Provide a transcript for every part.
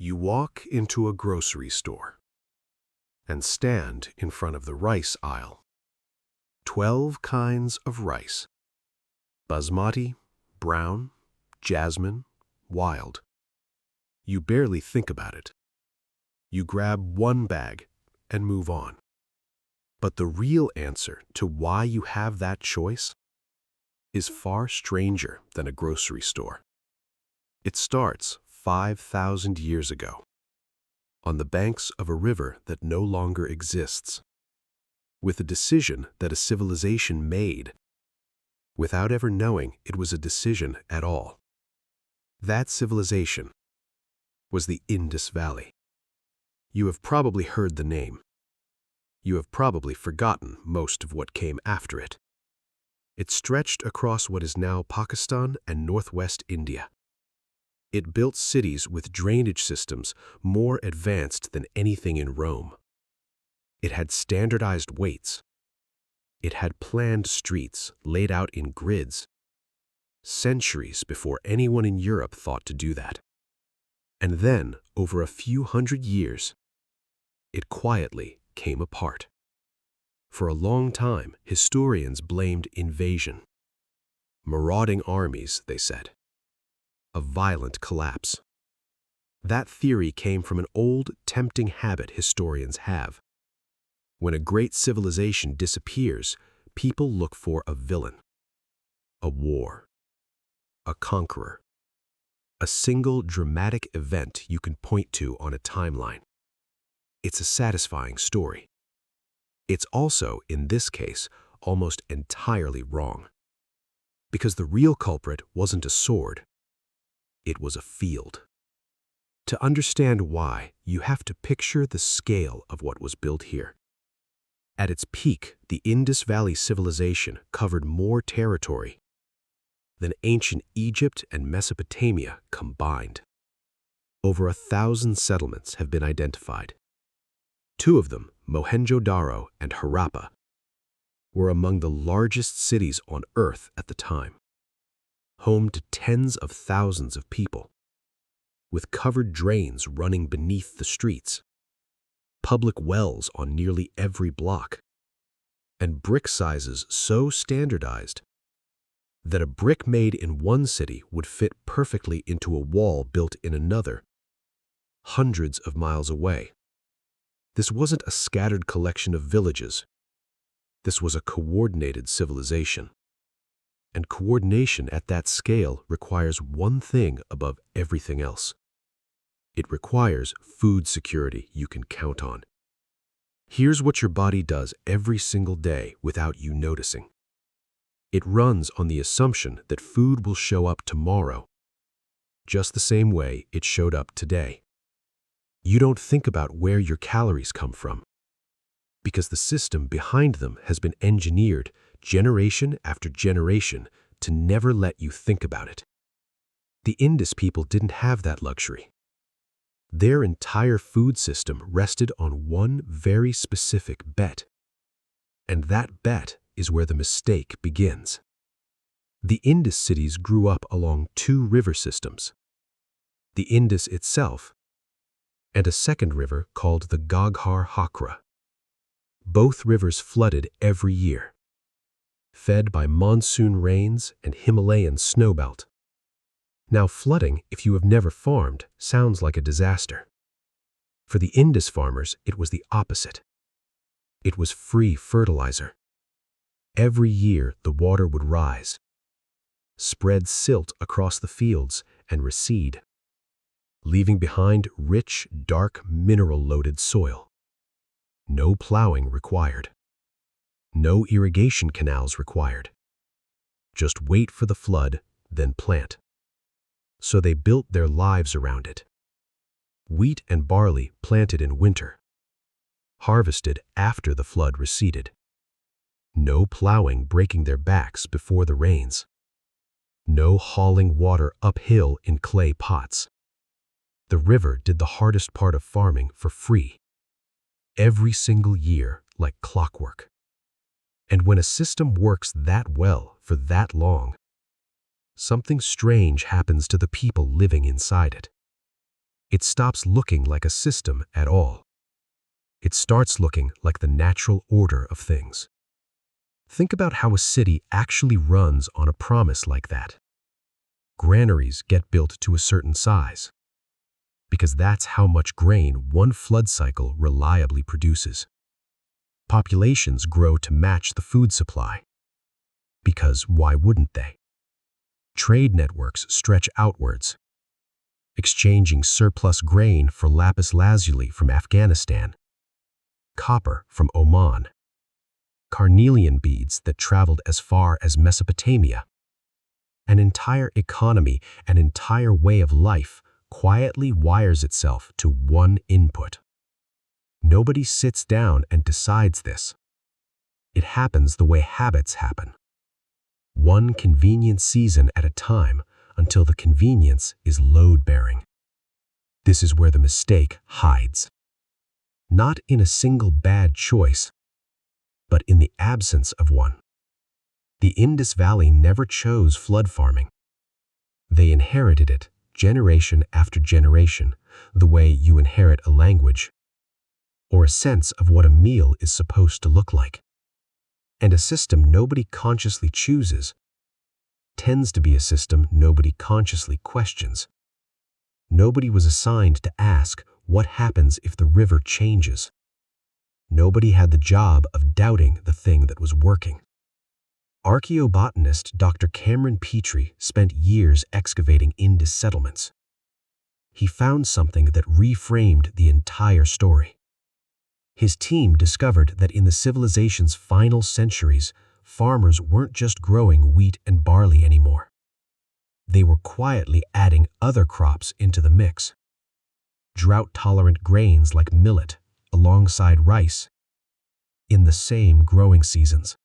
You walk into a grocery store and stand in front of the rice aisle. 12 kinds of rice: basmati, brown, jasmine, wild. You barely think about it. You grab one bag and move on. But the real answer to why you have that choice is far stranger than a grocery store. It starts 5,000 years ago, on the banks of a river that no longer exists, with a decision that a civilization made, without ever knowing it was a decision at all. That civilization was the Indus Valley. You have probably heard the name. You have probably forgotten most of what came after it. It stretched across what is now Pakistan and northwest India. It built cities with drainage systems more advanced than anything in Rome. It had standardized weights. It had planned streets laid out in grids, centuries before anyone in Europe thought to do that. And then, over a few hundred years, it quietly came apart. For a long time, historians blamed invasion. Marauding armies, they said. A violent collapse. That theory came from an old, tempting habit historians have. When a great civilization disappears, people look for a villain, a war, a conqueror, a single dramatic event you can point to on a timeline. It's a satisfying story. It's also, in this case, almost entirely wrong. Because the real culprit wasn't a sword. It was a field. To understand why, you have to picture the scale of what was built here. At its peak, the Indus Valley Civilization covered more territory than ancient Egypt and Mesopotamia combined. Over 1,000 settlements have been identified. 2 of them, Mohenjo-daro and Harappa, were among the largest cities on Earth at the time, home to tens of thousands of people, with covered drains running beneath the streets, public wells on nearly every block, and brick sizes so standardized that a brick made in one city would fit perfectly into a wall built in another, hundreds of miles away. This wasn't a scattered collection of villages. This was a coordinated civilization. And coordination at that scale requires one thing above everything else. It requires food security you can count on. Here's what your body does every single day without you noticing. It runs on the assumption that food will show up tomorrow, just the same way it showed up today. You don't think about where your calories come from, because the system behind them has been engineered generation after generation to never let you think about it. The Indus people didn't have that luxury. Their entire food system rested on one very specific bet. And that bet is where the mistake begins. The Indus cities grew up along 2 river systems, the Indus itself and a second river called the Ghaggar-Hakra. Both rivers flooded every year, fed by monsoon rains and Himalayan snowbelt. Now flooding, if you have never farmed, sounds like a disaster. For the Indus farmers, it was the opposite. It was free fertilizer. Every year, the water would rise, spread silt across the fields, and recede, leaving behind rich, dark, mineral-loaded soil. No plowing required. No irrigation canals required. Just wait for the flood, then plant. So they built their lives around it. Wheat and barley planted in winter, harvested after the flood receded. No plowing breaking their backs before the rains. No hauling water uphill in clay pots. The river did the hardest part of farming for free, every single year like clockwork. And when a system works that well for that long, something strange happens to the people living inside it. it stops looking like a system at all. It starts looking like the natural order of things. Think about how a city actually runs on a promise like that. Granaries get built to a certain size, because that's how much grain one flood cycle reliably produces. Populations grow to match the food supply, because why wouldn't they? Trade networks stretch outwards, exchanging surplus grain for lapis lazuli from Afghanistan, copper from Oman, carnelian beads that traveled as far as Mesopotamia. An entire economy, an entire way of life, quietly wires itself to one input. Nobody sits down and decides this. It happens the way habits happen. One convenient season at a time until the convenience is load-bearing. This is where the mistake hides. Not in a single bad choice, but in the absence of one. The Indus Valley never chose flood farming. They inherited it, generation after generation, the way you inherit a language, or a sense of what a meal is supposed to look like. And a system nobody consciously chooses tends to be a system nobody consciously questions. Nobody was assigned to ask what happens if the river changes. Nobody had the job of doubting the thing that was working. Archaeobotanist Dr. Cameron Petrie spent years excavating Indus settlements. He found something that reframed the entire story. His team discovered that in the civilization's final centuries, farmers weren't just growing wheat and barley anymore. They were quietly adding other crops into the mix. Drought-tolerant grains like millet, alongside rice, in the same growing seasons.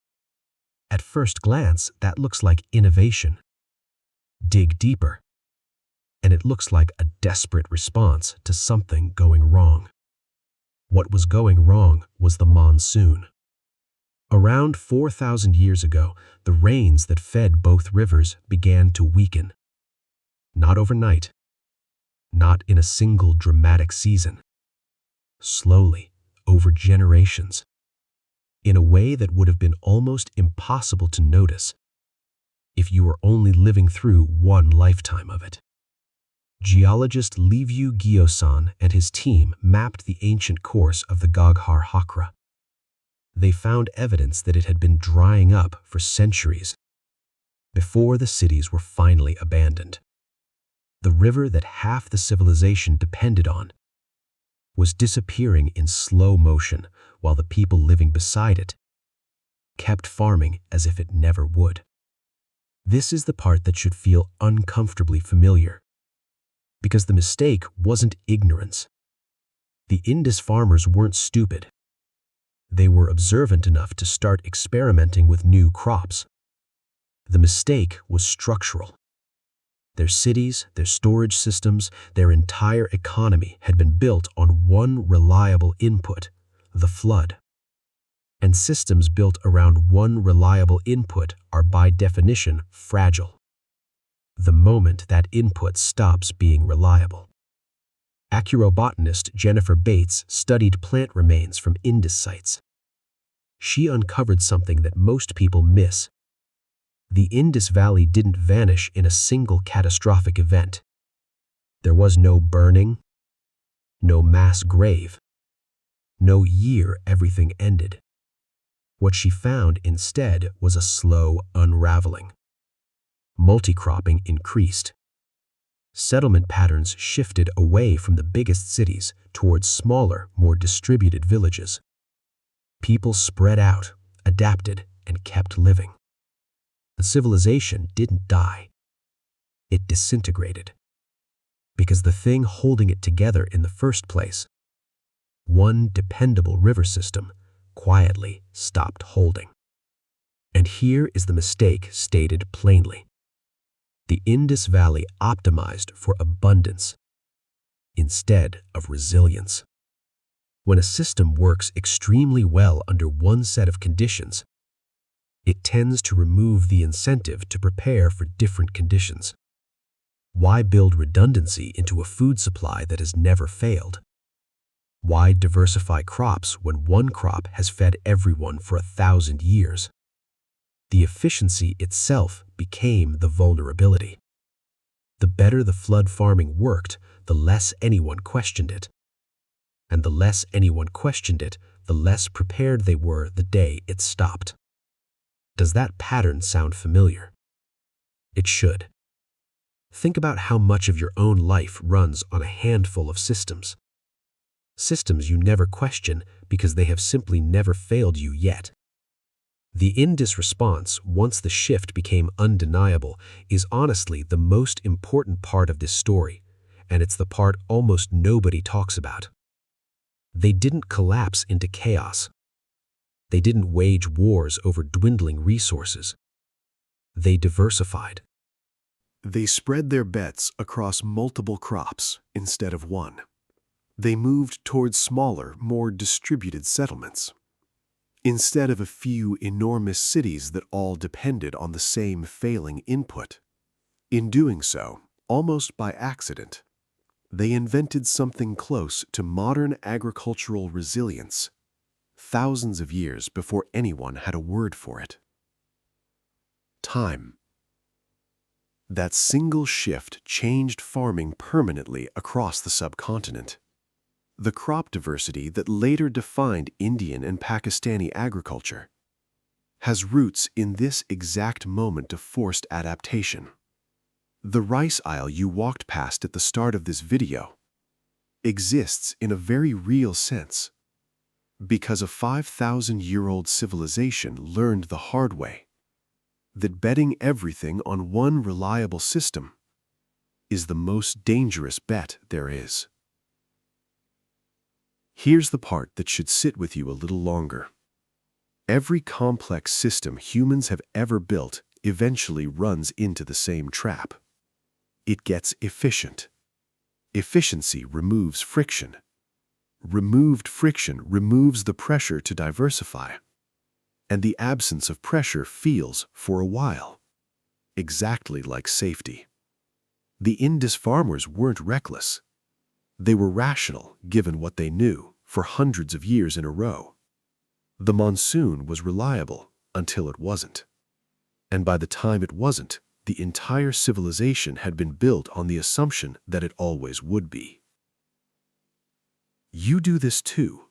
At first glance, that looks like innovation. Dig deeper, and it looks like a desperate response to something going wrong. What was going wrong was the monsoon. Around 4,000 years ago, the rains that fed both rivers began to weaken. Not overnight, not in a single dramatic season. Slowly, over generations. In a way that would have been almost impossible to notice if you were only living through one lifetime of it. Geologist Liviu Giosan and his team mapped the ancient course of the Ghaggar-Hakra. They found evidence that it had been drying up for centuries before the cities were finally abandoned. The river that half the civilization depended on was disappearing in slow motion while the people living beside it kept farming as if it never would. This is the part that should feel uncomfortably familiar, because the mistake wasn't ignorance. The Indus farmers weren't stupid. They were observant enough to start experimenting with new crops. The mistake was structural. Their cities, their storage systems, their entire economy had been built on one reliable input, the flood. And systems built around one reliable input are by definition fragile. The moment that input stops being reliable. Archaeobotanist Jennifer Bates studied plant remains from Indus sites. She uncovered something that most people miss. The Indus Valley didn't vanish in a single catastrophic event. There was no burning, no mass grave, no year everything ended. What she found instead was a slow unraveling. Multicropping increased. Settlement patterns shifted away from the biggest cities towards smaller, more distributed villages. People spread out, adapted, and kept living. The civilization didn't die. It disintegrated. Because the thing holding it together in the first place, one dependable river system, quietly stopped holding. And here is the mistake stated plainly. The Indus Valley optimized for abundance instead of resilience. When a system works extremely well under one set of conditions, it tends to remove the incentive to prepare for different conditions. Why build redundancy into a food supply that has never failed? Why diversify crops when one crop has fed everyone for 1,000 years? The efficiency itself became the vulnerability. The better the flood farming worked, the less anyone questioned it. And the less anyone questioned it, the less prepared they were the day it stopped. Does that pattern sound familiar? It should. Think about how much of your own life runs on a handful of systems. Systems you never question because they have simply never failed you yet. The Indus response, once the shift became undeniable, is honestly the most important part of this story, and it's the part almost nobody talks about. They didn't collapse into chaos. They didn't wage wars over dwindling resources. They diversified. They spread their bets across multiple crops instead of one. They moved towards smaller, more distributed settlements. Instead of a few enormous cities that all depended on the same failing input. In doing so, almost by accident, they invented something close to modern agricultural resilience, thousands of years before anyone had a word for it. Time. That single shift changed farming permanently across the subcontinent. The crop diversity that later defined Indian and Pakistani agriculture has roots in this exact moment of forced adaptation. The rice aisle you walked past at the start of this video exists in a very real sense because a 5,000-year-old civilization learned the hard way that betting everything on one reliable system is the most dangerous bet there is. Here's the part that should sit with you a little longer. Every complex system humans have ever built eventually runs into the same trap. It gets efficient. Efficiency removes friction. Removed friction removes the pressure to diversify. And the absence of pressure feels, for a while, exactly like safety. The Indus farmers weren't reckless. They were rational, given what they knew, for hundreds of years in a row. The monsoon was reliable until it wasn't. And by the time it wasn't, the entire civilization had been built on the assumption that it always would be. You do this too.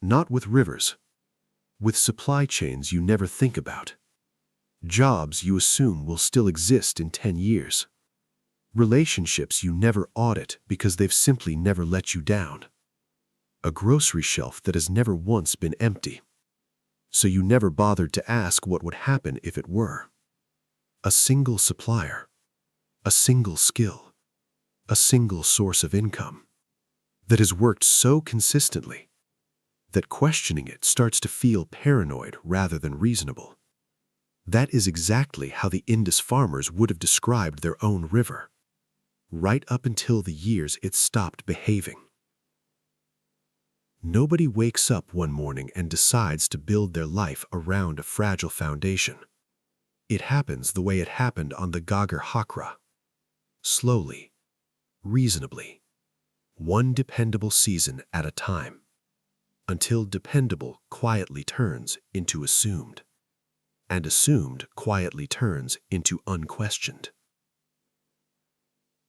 Not with rivers. With supply chains you never think about. Jobs you assume will still exist in 10 years. Relationships you never audit because they've simply never let you down. A grocery shelf that has never once been empty. So you never bothered to ask what would happen if it were. A single supplier. A single skill. A single source of income. That has worked so consistently that questioning it starts to feel paranoid rather than reasonable. That is exactly how the Indus farmers would have described their own river, right up until the years it stopped behaving. Nobody wakes up one morning and decides to build their life around a fragile foundation. It happens the way it happened on the Ghaggar-Hakra. Slowly, reasonably, one dependable season at a time, until dependable quietly turns into assumed, and assumed quietly turns into unquestioned.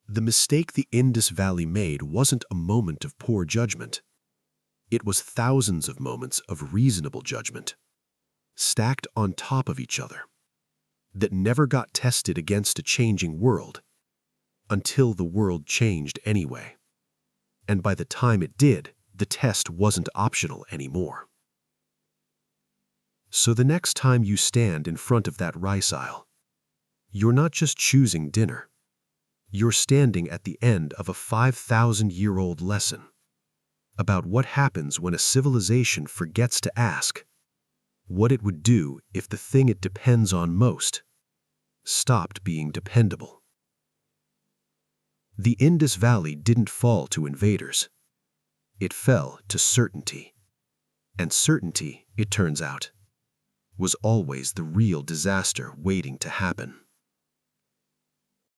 The mistake the Indus Valley made wasn't a moment of poor judgment. It was thousands of moments of reasonable judgment, stacked on top of each other, that never got tested against a changing world, until the world changed anyway. And by the time it did, the test wasn't optional anymore. So the next time you stand in front of that rice aisle, you're not just choosing dinner. You're standing at the end of a 5,000-year-old lesson about what happens when a civilization forgets to ask what it would do if the thing it depends on most stopped being dependable. The Indus Valley didn't fall to invaders. It fell to certainty. And certainty, it turns out, was always the real disaster waiting to happen.